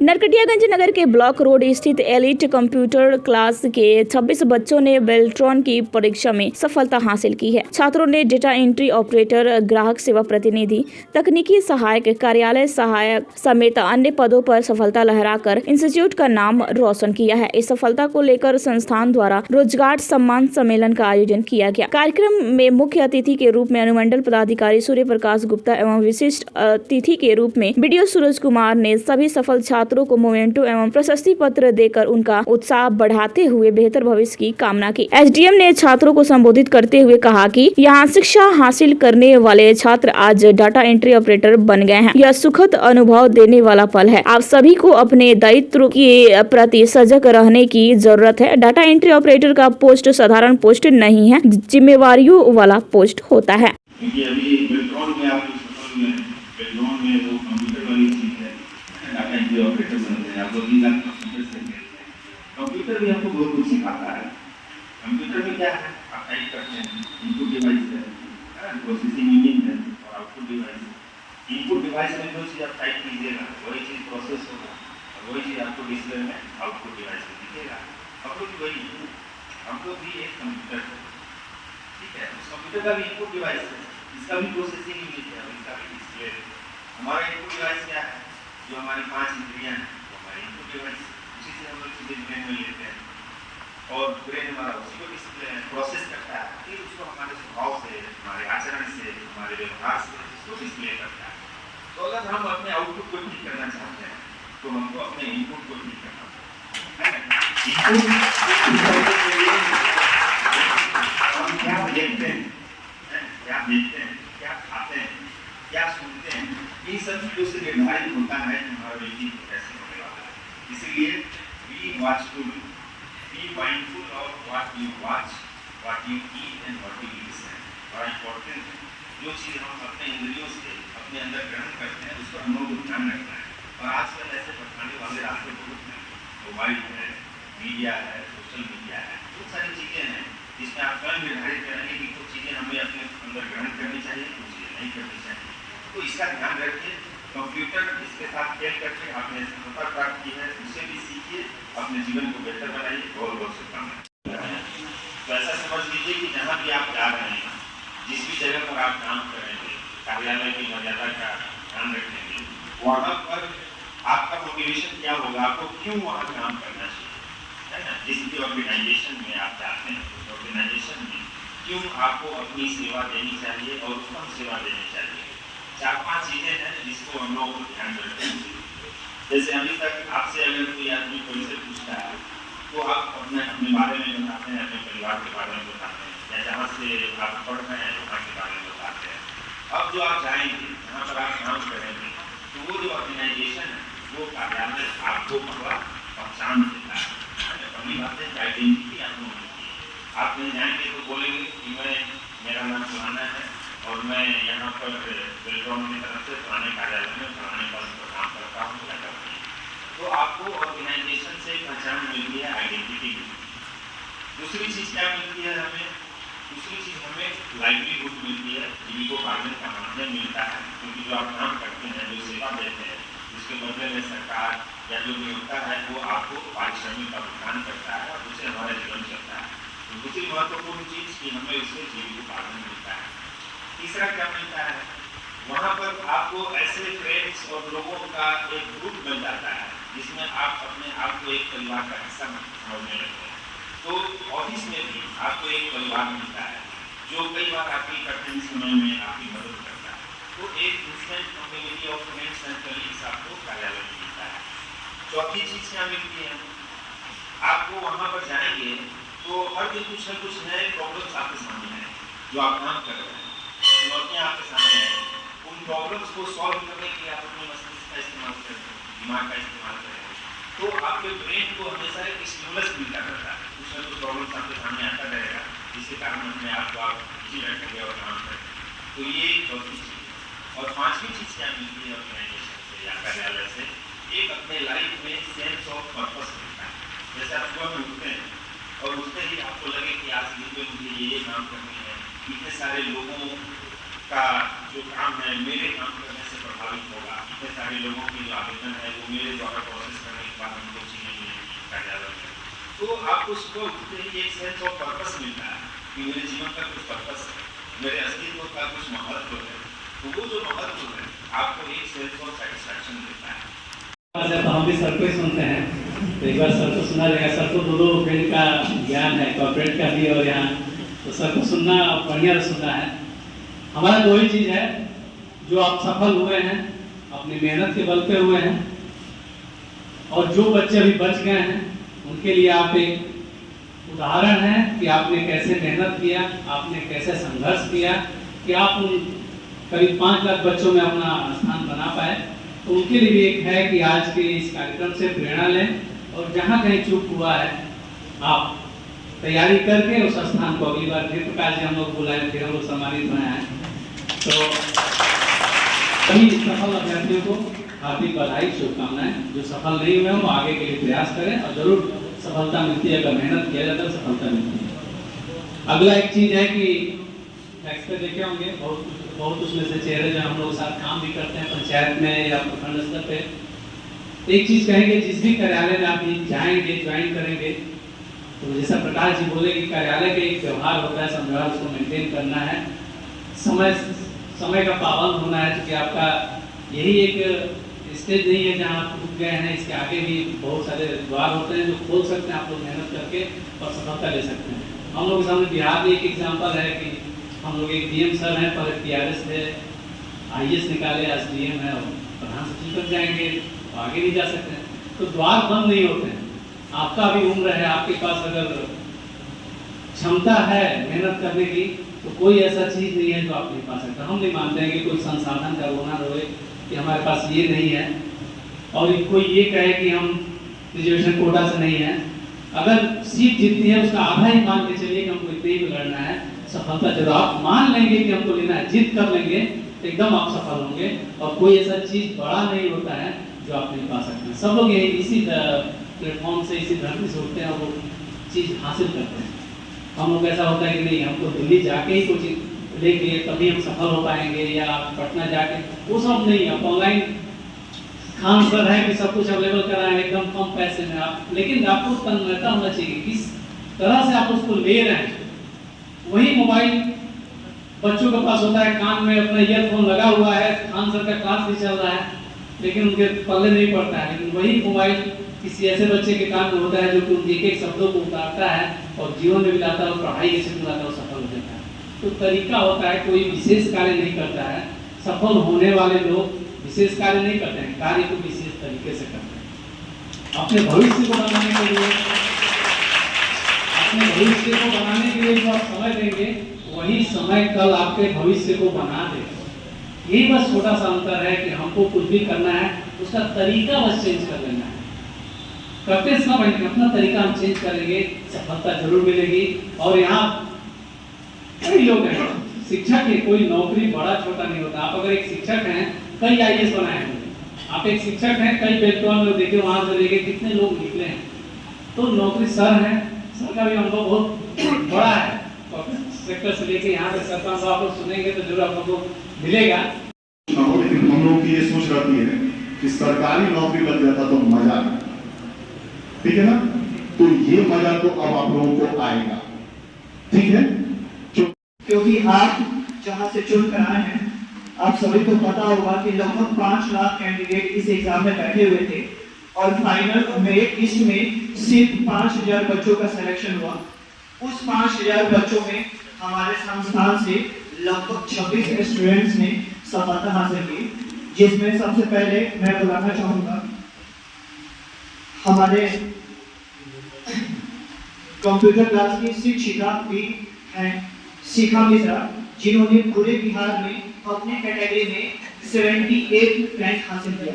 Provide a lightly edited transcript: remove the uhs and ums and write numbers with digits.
नरकटियागंज नगर के block road स्थित elite computer class के 26 बच्चों ने बेल्ट्रॉन की परीक्षा में सफलता हासिल की है। छात्रों ने डेटा एंट्री ऑपरेटर, ग्राहक सेवा प्रतिनिधि, तकनीकी सहायक, कार्यालय सहायक समेत अन्य पदों पर सफलता लहराकर इंस्टीट्यूट का नाम रोशन किया है। इस सफलता को लेकर संस्थान द्वारा रोजगार सम्मान सम्मेलन का आयोजन किया गया। कार्यक्रम में मुख्य अतिथि के रूप में अनुमंडल पदाधिकारी सूर्य प्रकाश गुप्ता एवं विशिष्ट अतिथि के रूप में बीडीओ सूरज कुमार ने सभी सफल छात्रों को मोमेंटो एवं प्रशस्ति पत्र देकर उनका उत्साह बढ़ाते हुए बेहतर भविष्य की कामना की। एसडीएम ने छात्रों को संबोधित करते हुए कहा कि यहाँ शिक्षा हासिल करने वाले छात्र आज डाटा एंट्री ऑपरेटर बन गए हैं। यह सुखद अनुभव देने वाला पल है। आप सभी को अपने दायित्व के प्रति सजग रहने की जरूरत है। डाटा एंट्री ऑपरेटर का पोस्ट साधारण पोस्ट नहीं है, जिम्मेवारियों वाला पोस्ट होता है। ऑपरेटर बनते हैं, आप लोग कंप्यूटर भी आपको बहुत कुछ सिखाता है। कंप्यूटर में क्या है, आप टाइप करते हैं, इनपुट डिवाइस है, प्रोसेसिंग यूनिट है और आउटपुट डिवाइस है। इनपुट डिवाइस में जो चीज़ आप टाइप कीजिएगा वही चीज़ प्रोसेस होगा और वही चीज़ आपको डिस्प्ले में आउटपुट डिवाइस में दिखेगा। हम लोग वही हम लोग भी एक कंप्यूटर है, ठीक है। उस कंप्यूटर का भी इनपुट डिवाइस है, इसका भी प्रोसेसिंग यूनिट है और इसका भी डिस्प्ले है। हमारा इनपुट डिवाइस क्या है, जो हमारी 5 इंद्रियां हैं, वो हमारी इनपुट डिवाइस, उसी से हम लोग चीज़ें ब्रेन में लेते हैं और ब्रेन हमारा उसी को डिस्प्ले प्रोसेस करता है, फिर उसको हमारे स्वभाव से, हमारे आचरण से, हमारे व्यवहार से उसको डिस्प्ले करता है। तो अगर हम अपने आउटपुट को ठीक करना चाहते हैं तो हमको अपने इनपुट को ठीक करना पड़ेगा। हम क्या देखते हैं, क्या देखते हैं, क्या खाते हैं, क्या सुनते हैं, इन सब चीजों से निर्धारित होता है कि हमारा व्यक्तित्व कैसे होने वाला है। इसलिए be watchful, be mindful of what you watch, what you eat and what you listen. बड़ा इंपॉर्टेंट है, जो चीज़ हम अपने इंद्रियों से अपने अंदर ग्रहण करते हैं उसका हम लोग को ध्यान रखना है। और आजकल ऐसे भटकाने वाले रास्ते बहुत हैं, मोबाइल है, मीडिया है, सोशल मीडिया है, बहुत सारी चीज़ें हैं जिसमें आप स्वयं निर्धारित करेंगे कि कुछ चीज़ें हमें अपने अंदर ग्रहण करनी चाहिए, कुछ चीज़ें नहीं करनी चाहिए। तो इसका ध्यान रखिए। कंप्यूटर इसके साथ खेल करके आपने सफलता प्राप्त की है, उसे भी सीखिए, अपने जीवन को बेहतर बनाइए। बहुत बहुत शुभकामनाएं। तो ऐसा समझ लीजिए कि जहाँ भी आप जा रहे हैं, जिस भी जगह पर आप काम करेंगे, कार्यालय की मर्यादा का ध्यान रखेंगे, वहाँ पर आपका मोटिवेशन क्या होगा, आपको क्यों वहाँ काम करना चाहिए, है ना। जिस भी ऑर्गेनाइजेशन में आप जाते हैं उस ऑर्गेनाइजेशन में क्यों आपको अपनी सेवा देनी चाहिए और उत्तम सेवा देनी चाहिए। 4-5 चीजें हैं जिसको हम लोग को ध्यान रखते हैं। जैसे अभी तक आपसे अगर कोई आदमी कोई से पूछता है तो आप अपने बारे में बताते हैं, अपने परिवार के बारे में बताते हैं, या जहाँ से आप पढ़ रहे हैं वहाँ के बारे में बताते हैं। अब जो आप जाएंगे, जहाँ पर आप काम करेंगे, तो वो जो ऑर्गेनाइजेशन है वो कार्यालय आपको पहचान देता है। पहली बात है आइडेंटिटी आपको मिलती है। आप कहीं जाएंगे तो बोलेंगे कि मेरा नाम फलाना है और मैं यहाँ पर बेल्ट्रॉन की तरफ से पुराने कार्यालय में पुराने पद पर काम करता हूँ या करती हूँ। तो आपको ऑर्गेनाइजेशन से पहचान मिलती है, आइडेंटिटी मिलती है। दूसरी चीज़ क्या मिलती है हमें, दूसरी चीज़ हमें लाइवलीहुड मिलती है, जीविकोपार्जन का माध्यम मिलता है। क्योंकि जो आप काम करते हैं, जो सेवा देते हैं, उसके बदले में सरकार या जो नियोक्ता है वो आपको पारिश्रमिक का भुगतान करता है और उससे हमारा जीवन चलता है। तो दूसरी महत्वपूर्ण चीज़ कि हमें उससे जीविकोपार्जन मिलता है। तीसरा क्या मिलता है, वहाँ पर आपको ऐसे फ्रेंड्स और लोगों का एक ग्रुप मिल जाता है जिसमें आप अपने आप को एक परिवार का हिस्सा समझने लगते हैं। तो ऑफिस में भी आपको एक परिवार मिलता है जो कई बार आपकी कठिन समय में आपकी मदद करता है। तो एक instant community of friends and colleagues आपको कार्यालय में मिलता है। चौथी चीज़ क्या मिलती है, आपको वहाँ पर जाएंगे तो हर दिन कुछ न कुछ नए प्रॉब्लम्स आपके सामने हैं। जो आप काम कर रहे हैं, चुनौतियाँ आपके सामने हैं, उन प्रॉब्लम्स को सॉल्व करने के लिए आप अपने मस्तिष्क का इस्तेमाल करें, दिमाग का इस्तेमाल करें, तो आपके ब्रेन को हमेशा एक स्टिमुलस मिलता रहता है। कुछ न कुछ प्रॉब्लम्स आपके सामने आता रहेगा, जिसके कारण अपने आप को आप बिजी रखेंगे और काम करेंगे। तो ये चौथी चीज़ है। और पाँचवीं चीज़ क्या मिलती है ऑर्गेनाइजेशन से या कार्यालय से, एक अपने लाइफ में सेंस ऑफ पर्पस मिलता है। जैसे आप सुबह में उठते हैं और उठते ही आपको लगे कि आज दिन में मुझे ये काम करनी है, इतने सारे लोगों का जो काम है मेरे काम करने से प्रभावित होगा। इतने सारे लोगों की जो आवेदन है वो मेरे द्वारा प्रोसेस करने के बाद हमको चीनी कार्यालय में, तो आपको सुबह उठते ही एक सेंस ऑफ पर्पस मिलता है कि मेरे जीवन का कुछ पर्पस है, मेरे अस्तित्व का कुछ महत्व है। तो वो जो महत्व है आपको एक सेंस ऑफ सेटिस्फैक्शन देता है। तो हम भी सर को ही सुनते हैं, तो एक बार सर को सुना जाएगा। सर को दो फील्ड का ज्ञान है, कॉर्पोरेट का भी और यहाँ, तो सर को सुनना बढ़िया सुनना है। हमारा दो ही चीज़ है, जो आप सफल हुए हैं अपनी मेहनत के बल पे हुए हैं, और जो बच्चे अभी बच गए हैं उनके लिए आप एक उदाहरण हैं कि आपने कैसे मेहनत किया, आपने कैसे संघर्ष किया कि आप उन करीब 5 लाख बच्चों में अपना स्थान बना पाए। तो उनके लिए भी एक है कि आज के इस कार्यक्रम से प्रेरणा लें, और जहाँ कहीं चूक हुआ है आप तैयारी करके उस स्थान को अगली बार फिर प्रकाश जी हम लोग बुलाए, फिर हम लोग सम्मानित बनाए हैं। तो सभी सफल अभ्यर्थियों को हार्दिक बधाई, शुभकामनाएं। जो सफल नहीं हुए हैं वो आगे के लिए प्रयास करें, और जरूर सफलता मिलती है, अगर मेहनत किया जाता है सफलता मिलती है। अगला एक चीज है कि टैक्स पे देखे होंगे बहुत उसमें से चेहरे जो हम लोग साथ काम भी करते हैं पंचायत में या प्रखंड स्तर पे। एक चीज कहेंगे, जिस भी कार्यालय में आप जाएंगे ज्वाइन करेंगे, तो जैसा प्रकाश जी बोले कि कार्यालय का एक व्यवहार होता है, समझौता उसको मेंटेन करना है, समय का पाबंद होना है, क्योंकि आपका यही एक स्टेज नहीं है जहाँ आप रुक गए हैं। इसके आगे भी बहुत सारे द्वार होते हैं जो खोल सकते हैं आप लोग मेहनत करके और सफलता ले सकते हैं। हम लोग के सामने बिहार में एक एग्जाम्पल है कि हम लोग एक डीएम सर हैं, पहले टीआरएस थे, आईएएस निकाले, आज डीएम है, और प्रधान सचिव तक जाएंगे तो आगे नहीं जा सकते हैं। तो द्वार बंद नहीं होते हैं। आपका भी उम्र है, आपके पास अगर क्षमता है मेहनत करने की, तो कोई ऐसा चीज नहीं है जो आप नहीं पा सकते। हम नहीं मानते हैं कि कोई संसाधन का रोना रोए कि हमारे पास ये नहीं है, और कोई ये कहे कि हम रिजर्वेशन कोटा से नहीं है। अगर सीट जीतती है उसका आधा ही मान के चलिए कि हमको इतने ही लड़ना है, सफलता जरूर आप मान लेंगे कि हमको लेना है, जीत कर लेंगे तो एकदम आप सफल होंगे। और कोई ऐसा चीज बड़ा नहीं होता है जो आप नहीं पा सकते। सब लोग यही इसी प्लेटफॉर्म से, इसी धरती से उठते हैं और वो चीज हासिल करते हैं। हम लोग ऐसा होता है कि नहीं हमको दिल्ली जाके ही कोचिंग लेंगे तभी हम सफल हो पाएंगे, या पटना जाके, वो सब नहीं है। ऑनलाइन खान सर है कि सब कुछ अवेलेबल कराएं एकदम कम पैसे में आप, लेकिन आपको तन्मयता होना चाहिए किस तरह से आप उसको ले रहे हैं। वही मोबाइल बच्चों के पास होता है, कान में अपना ईयरफोन लगा हुआ है, खान सर का क्लास भी चल रहा है, लेकिन उनके पल्ले नहीं पड़ता है। लेकिन वही मोबाइल किसी ऐसे बच्चे के कान में होता है जो कि उनके एक एक शब्दों को उतारता है और जीवन में भी लाता है और पढ़ाई के क्षेत्र में लाता है और सफल हो जाता है। तो तरीका होता है, कोई विशेष कार्य नहीं करता है। सफल होने वाले लोग विशेष कार्य नहीं करते हैं, कार्य को विशेष तरीके से करते हैं। अपने भविष्य को बनाने के लिए जो आप समय देंगे, वही समय कल आपके भविष्य को बना देगा। यही बस छोटा सा अंतर है कि हमको कुछ भी करना है, उसका तरीका बस चेंज कर लेना है। करते सब अपना तरीका हम चेंज करेंगे, सफलता जरूर मिलेगी। और यहाँ कई लोग हैं, शिक्षक है, कोई नौकरी बड़ा छोटा नहीं होता। आप अगर एक शिक्षक हैं, कई आईएएस बनाए हैं, आप एक शिक्षक हैं, कई बेलटोन में देखिए वहां से लेके कितने लोग निकले हैं। तो नौकरी सर है, सर का भी अनुभव बहुत बड़ा है, सेक्टर से लेके यहाँ पे सर का अनुभव आप लोग सुनेंगे तो जरूर आप लोगों को मिलेगा। लेकिन हम लोगों की ये सोच रहती है कि सरकारी नौकरी लग जाता तो मजा आता, ठीक है ना? तो ये मजा तो अब आप लोगों को आएगा, ठीक है? क्योंकि आप जहां से चुन कर आए हैं, आप सभी को पता होगा कि लगभग 5 लाख कैंडिडेट इस एग्जाम में बैठे हुए थे, और फाइनल मेरिट लिस्ट में सिर्फ 5000 बच्चों का सिलेक्शन हुआ। उस 5000 बच्चों में हमारे संस्थान से लगभग 26 स्टूडेंट्स ने सफलता हासिल की, जिसमें सबसे पहले मैं बुलाना चाहूंगा हमारे कंप्यूटर क्लास की शिक्षिका भी हैं शिखा मिश्रा, जिन्होंने पूरे बिहार में अपने कैटेगरी में 78 रैंक हासिल किया।